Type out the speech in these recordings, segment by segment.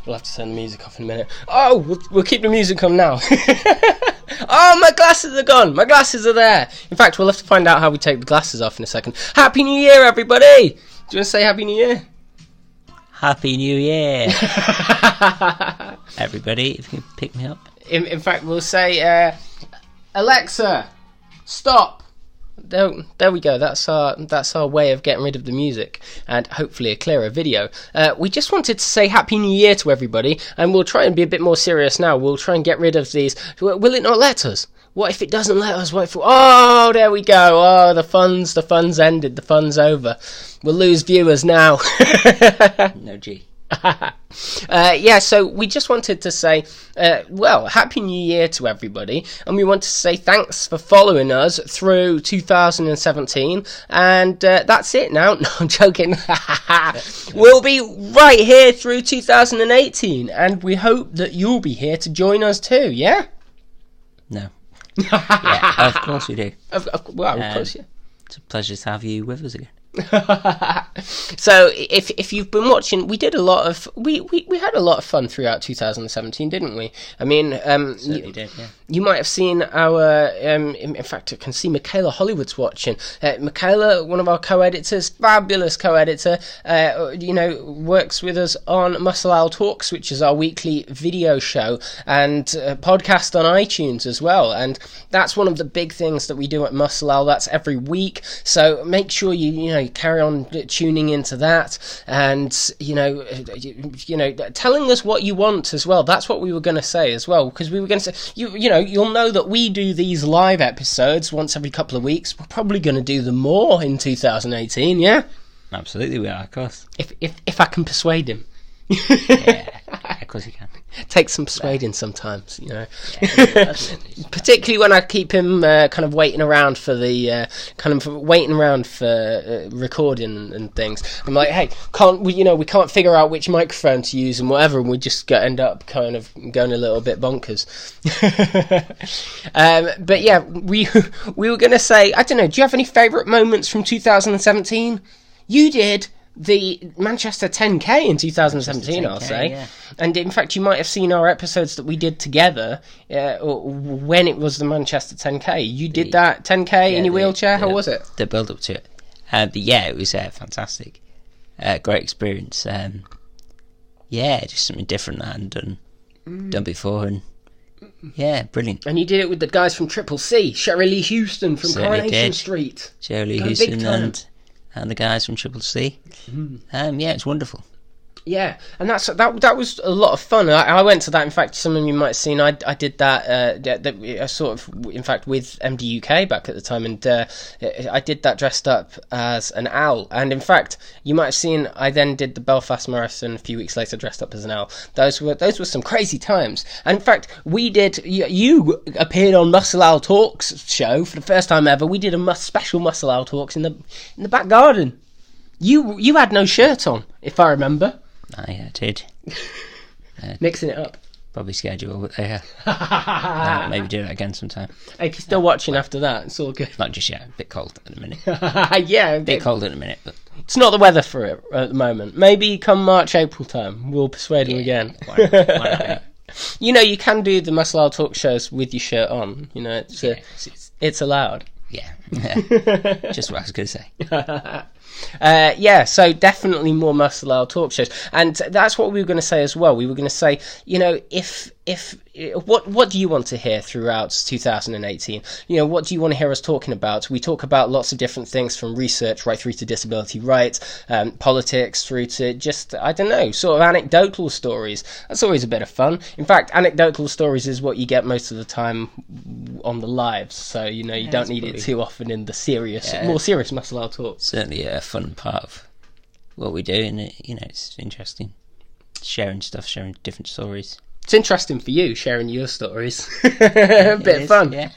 We'll have to turn the music off in a minute. Oh, we'll keep the music on now. Oh, my glasses are gone. My glasses are there. In fact, we'll have to find out how we take the glasses off in a second. Happy New Year, everybody. Do you want to say Happy New Year? Happy New Year. Everybody, if you can pick me up. In fact, we'll say, Alexa, stop. There we go. That's our way of getting rid of the music and hopefully a clearer video. We just wanted to say Happy New Year to everybody, and we'll try and be a bit more serious now. We'll try and get rid of these. Will it not let us? What if it doesn't let us? What if? Oh, there we go. Oh, the fun's ended. The fun's over. We'll lose viewers now. No G. So we just wanted to say, Happy New Year to everybody, and we want to say thanks for following us through 2017, and that's it now. No, I'm joking. We'll be right here through 2018, and we hope that you'll be here to join us too, yeah? No. Yeah, of course we do. Of course, yeah. It's a pleasure to have you with us again. So if you've been watching, we had a lot of fun throughout 2017, didn't we? I mean, certainly did, yeah. You might have seen our in fact I can see Michaela Hollywood's watching. Michaela, one of our co-editors, fabulous co-editor, works with us on Muscle Owl Talks, which is our weekly video show and podcast on iTunes as well, and that's one of the big things that we do at Muscle Owl. That's every week, so make sure you carry on tuning into that, and telling us what you want as well. That's what we were going to say as well, because we were going to say you'll know that we do these live episodes once every couple of weeks. We're probably going to do them more in 2018, yeah? Absolutely we are, of course. If I can persuade him. Yeah, of course you can. Takes some persuading sometimes, Yeah, particularly when I keep him kind of waiting around for recording and things. I'm like, hey, we can't figure out which microphone to use and whatever, and we just end up kind of going a little bit bonkers. But yeah, we were going to say, I don't know, do you have any favourite moments from 2017? You did the Manchester 10K in 2017, 10K, I'll say. Yeah. And in fact, you might have seen our episodes that we did together when it was the Manchester 10K. You did that 10K in your wheelchair? How was it? The build-up to it. It was fantastic. Great experience. Just something different that I hadn't done before. And yeah, brilliant. And you did it with the guys from Triple C, Sherry Lee Houston from Coronation Street. Sherry Lee Houston and the guys from Triple C. It's wonderful. Yeah, and that was a lot of fun. I went to that. In fact, some of you might have seen. I did that sort of, in fact, with MD UK back at the time, and I did that dressed up as an owl. And in fact, you might have seen. I then did the Belfast Marathon a few weeks later, dressed up as an owl. Those were some crazy times. And in fact, we did. You appeared on Muscle Owl Talks show for the first time ever. We did a special Muscle Owl Talks in the back garden. You had no shirt on, if I remember. I did. Mixing it up. Probably schedule, but maybe do it again sometime. Hey, if you're still watching after that, it's all good. Not just yet. A bit cold at the minute. Yeah, a bit cold at the minute, but it's not the weather for it at the moment. Maybe come March, April time, we'll persuade him again. Why not? You can do the Muscle Owl Talk shows with your shirt on. It's allowed. Yeah. Just what I was going to say. So definitely more Muscle Owl Talk shows, and that's what we were going to say as well. We were going to say, what do you want to hear throughout 2018? What do you want to hear us talking about? We talk about lots of different things, from research right through to disability rights, politics, through to just, I don't know, sort of anecdotal stories. That's always a bit of fun. In fact, anecdotal stories is what you get most of the time on the lives, so you don't need it too often in the more serious Muscle Owl Talk. Certainly a fun part of what we do, and it's interesting sharing different stories. It's interesting for you, sharing your stories. A bit of fun. Yeah.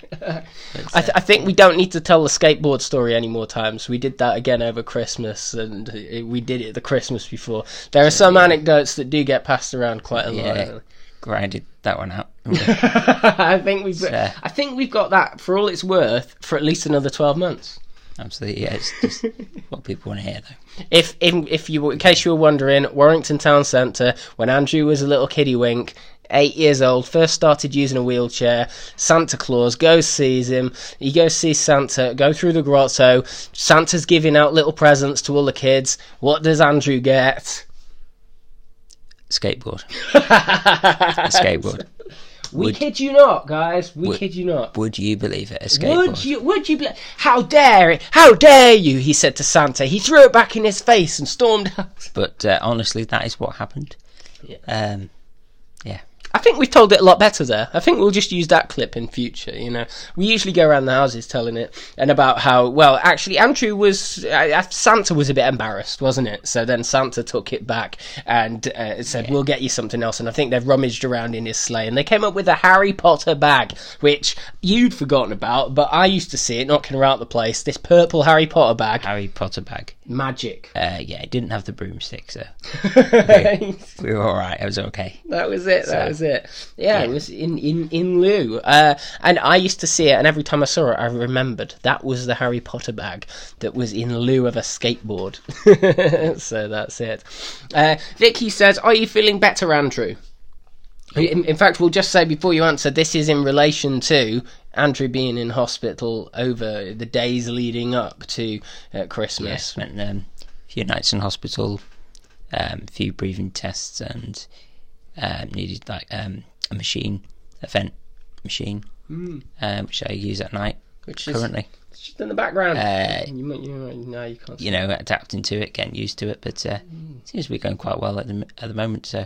I think we don't need to tell the skateboard story any more times. We did that again over Christmas, and we did it the Christmas before. There are some anecdotes that do get passed around quite a lot. Grinded that one out. I think we've got that, for all it's worth, for at least another 12 months. Absolutely, yeah. It's just what people want to hear, though. If you, in case you were wondering, Warrington Town Centre, when Andrew was a little kiddie wink, 8 years old, first started using a wheelchair, Santa Claus goes, sees him, he goes sees Santa, go through the grotto, Santa's giving out little presents to all the kids. What does Andrew get? Skateboard. A skateboard. We kid you not, guys. We kid you not. Would you believe it? A skateboard. Would you how dare it? How dare you? He said to Santa. He threw it back in his face and stormed out. But honestly, that is what happened. Yeah. Yeah. I think we've told it a lot better there. I think we'll just use that clip in future, you know. We usually go around the houses telling it, and about how, well, actually, Andrew was, Santa was a bit embarrassed, wasn't it? So then Santa took it back and said, we'll get you something else. And I think they've rummaged around in his sleigh, and they came up with a Harry Potter bag, which you'd forgotten about, but I used to see it knocking around the place. This purple Harry Potter bag. Harry Potter bag. Magic. Yeah, it didn't have the broomstick, so we were all right. It was okay. That was it. That was it. Yeah, it was in lieu. And I used to see it, and every time I saw it, I remembered that was the Harry Potter bag that was in lieu of a skateboard. So that's it. Vicky says, "Are you feeling better, Andrew?" In fact, we'll just say before you answer, this is in relation to Andrew being in hospital over the days leading up to Christmas. Yeah, spent a few nights in hospital, a few breathing tests, and needed like a vent machine, which I use at night currently. It's just in the background. No, you can't. You know, adapting to it, getting used to it, but seems to be going quite well at the moment. So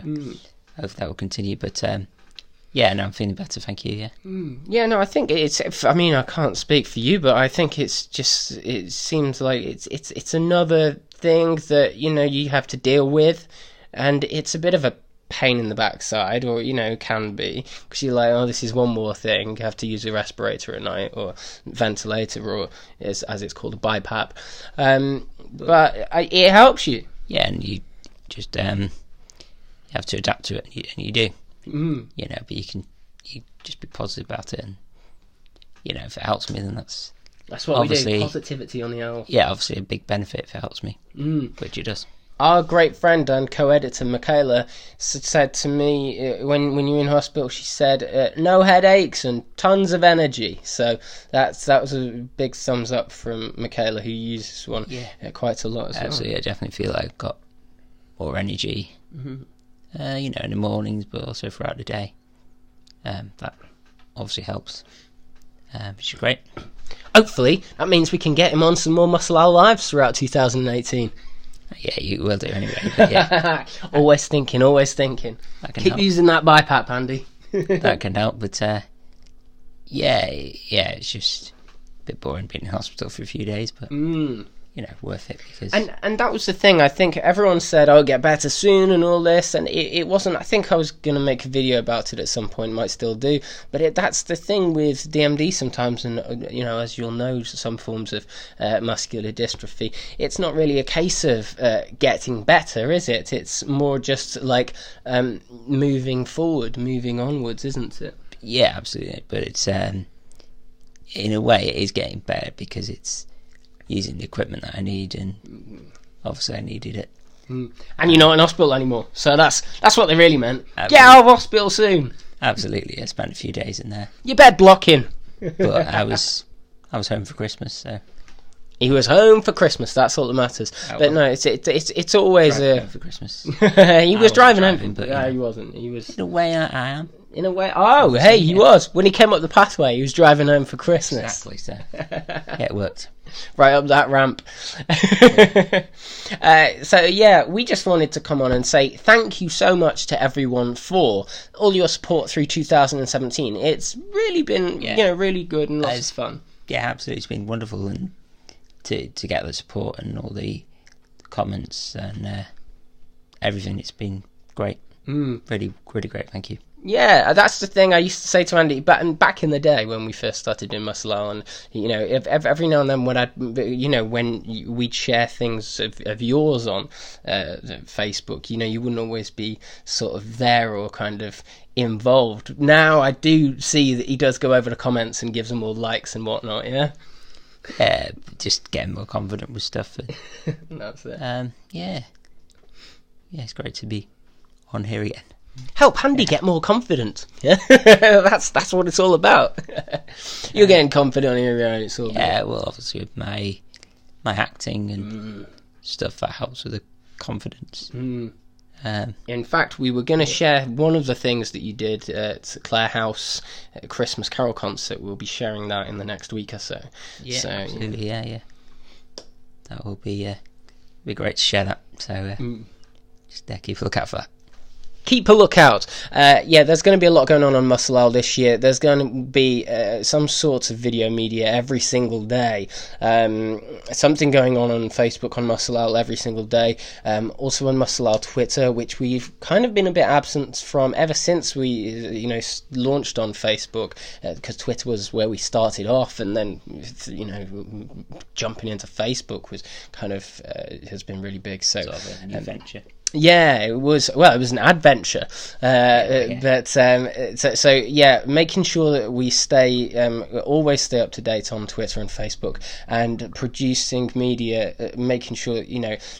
I hope that will continue. But yeah, no, I'm feeling better, thank you. Yeah. Yeah, no, I think it's. I mean, I can't speak for you, but I think it's just. It seems like it's another thing that you have to deal with, and it's a bit of a pain in the backside, or can be, because you're like, oh, this is one more thing. You have to use a respirator at night, or ventilator, or as it's called, a BiPAP. But it helps you. Yeah, and you just you have to adapt to it, and you do. But you just be positive about it, and if it helps me, then that's what we do. Positivity on the owl. Yeah, obviously a big benefit if it helps me, which it does. Our great friend and co-editor Michaela said to me when you were in hospital, she said no headaches and tons of energy. So that was a big thumbs up from Michaela, who uses one quite a lot as well. Absolutely, I definitely feel like I've got more energy. In the mornings, but also throughout the day. That obviously helps, which is great. Hopefully, that means we can get him on some more Muscle Owl Lives throughout 2018. Yeah, you will do anyway. But yeah. Always thinking. Keep help. Using that BiPAP, Andy. That can help, but yeah, it's just a bit boring being in hospital for a few days, but worth it, because and that was the thing. I think everyone said, "Oh, get better soon" and all this, and it wasn't. I think I was going to make a video about it at some point, might still do, but that's the thing with DMD sometimes, and as you'll know, some forms of muscular dystrophy, it's not really a case of getting better, is it? It's more just like moving forward, moving onwards, isn't it? Yeah, absolutely. But it's in a way it is getting better, because it's using the equipment that I need, and obviously I needed it. And you're not in hospital anymore, so that's what they really meant. Absolutely. Get out of hospital soon. Absolutely, I spent a few days in there. Your bed blocking. But I was home for Christmas, so he was home for Christmas. That's all that matters. But no, it's always home for Christmas. He was driving home, but yeah, he wasn't. He was in a way. I am. In a way, he was. When he came up the pathway, he was driving home for Christmas. Exactly, so yeah, it worked. Right up that ramp. So yeah, we just wanted to come on and say thank you so much to everyone for all your support through 2017. It's really been, really good and lots of fun. Yeah, absolutely. It's been wonderful, and to get the support and all the comments and everything. It's been great. Really, really great. Thank you. Yeah, that's the thing I used to say to Andy back in the day when we first started doing Muscle Owl, and if every now and then when we'd share things of yours on Facebook, you wouldn't always be sort of there or kind of involved. Now I do see that he does go over the comments and gives them all likes and whatnot. Yeah. Just getting more confident with stuff. And, That's it. yeah, it's great to be on here again. Help Andy get more confident. Yeah, that's what it's all about. You're getting confident on your own. It's all Yeah, good. well, obviously with my acting and stuff, that helps with the confidence. In fact, we were going to share one of the things that you did at Clare House at a Christmas Carol concert. We'll be sharing that in the next week or so. Yeah, So, absolutely. Yeah. That will be great to share that. So just keep a lookout for that. keep a lookout. There's going to be a lot going on Muscle Owl this year. There's going to be some sort of video media every single day. Something going on Facebook on Muscle Owl every single day. Also on Muscle Owl Twitter, which we've kind of been a bit absent from ever since we, launched on Facebook, because Twitter was where we started off, and then, jumping into Facebook was kind of has been really big. So Sort of an adventure. yeah, it was an adventure, but making sure that we always stay up to date on Twitter and Facebook, and producing media, making sure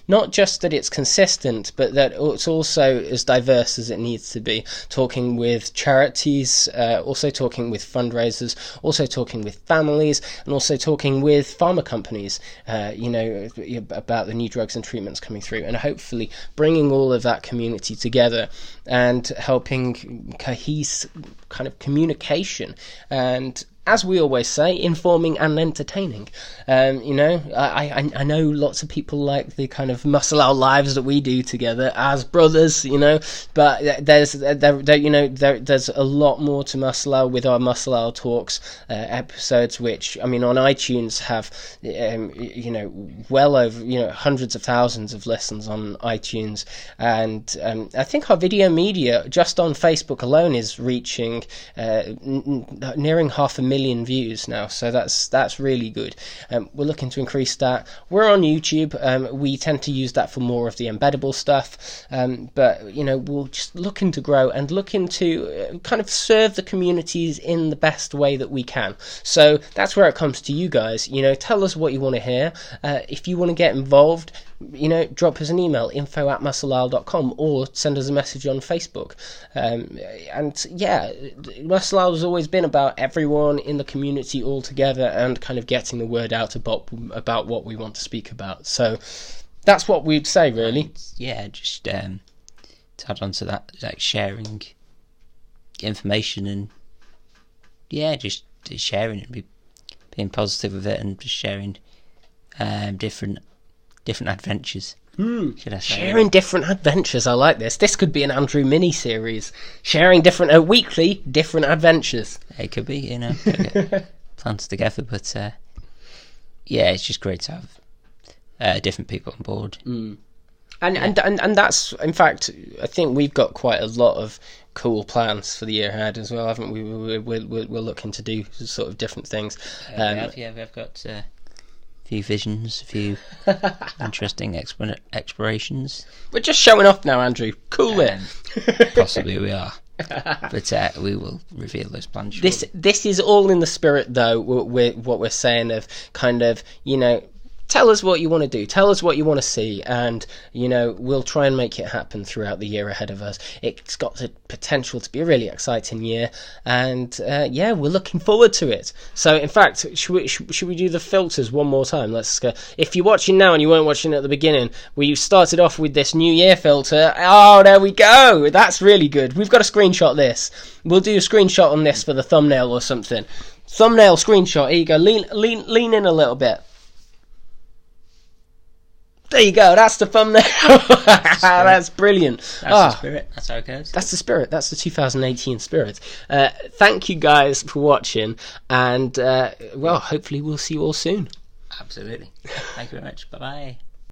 not just that it's consistent, but that it's also as diverse as it needs to be. Talking with charities, also talking with fundraisers, also talking with families, and also talking with pharma companies, about the new drugs and treatments coming through, and hopefully bringing all of that community together and helping cohese kind of communication, and, as we always say, informing and entertaining. I know lots of people like the kind of Muscle Owl lives that we do together as brothers, but there's a lot more to Muscle Owl with our Muscle Owl Talks episodes, which, on iTunes have well over hundreds of thousands of listens on iTunes, and I think our video media just on Facebook alone is reaching nearing 500,000 views now, so that's really good. We're looking to increase that. We're on YouTube. We tend to use that for more of the embeddable stuff, but we're just looking to grow and looking to kind of serve the communities in the best way that we can. So that's where it comes to you guys. Tell us what you want to hear. If you want to get involved, drop us an email, info@muscleowl.com, or send us a message on Facebook. Muscle Owl has always been about everyone in the community all together and kind of getting the word out about what we want to speak about. So that's what we'd say, really. Just to add on to that, like sharing information and just sharing it, being positive with it, and just sharing different adventures. Should I say? Sharing different adventures. I like this. This could be an Andrew mini series. Sharing different weekly different adventures. It could be, get plans together, but it's just great to have different people on board. And that's, in fact, I think we've got quite a lot of cool plans for the year ahead as well, haven't we? We're looking to do sort of different things. We've got a few visions, a few interesting explorations. We're just showing off now, Andrew. Cool it. Possibly we are. But we will reveal those plans shortly. This is all in the spirit, though, what we're saying of kind of, tell us what you want to do, tell us what you want to see, and we'll try and make it happen throughout the year ahead of us. It's got the potential to be a really exciting year, and we're looking forward to it. So in fact, should we do the filters one more time? Let's go. If you're watching now and you weren't watching at the beginning, we started off with this New Year filter. Oh, there we go. That's really good. We've got to screenshot this. We'll do a screenshot on this for the thumbnail or something. Thumbnail screenshot. Here you go. Lean in a little bit. There you go, that's the thumbnail. That's brilliant. That's the spirit, that's how it goes. That's the spirit, that's the 2018 spirit. Thank you guys for watching, and hopefully we'll see you all soon. Absolutely. Thank you very much. Bye-bye.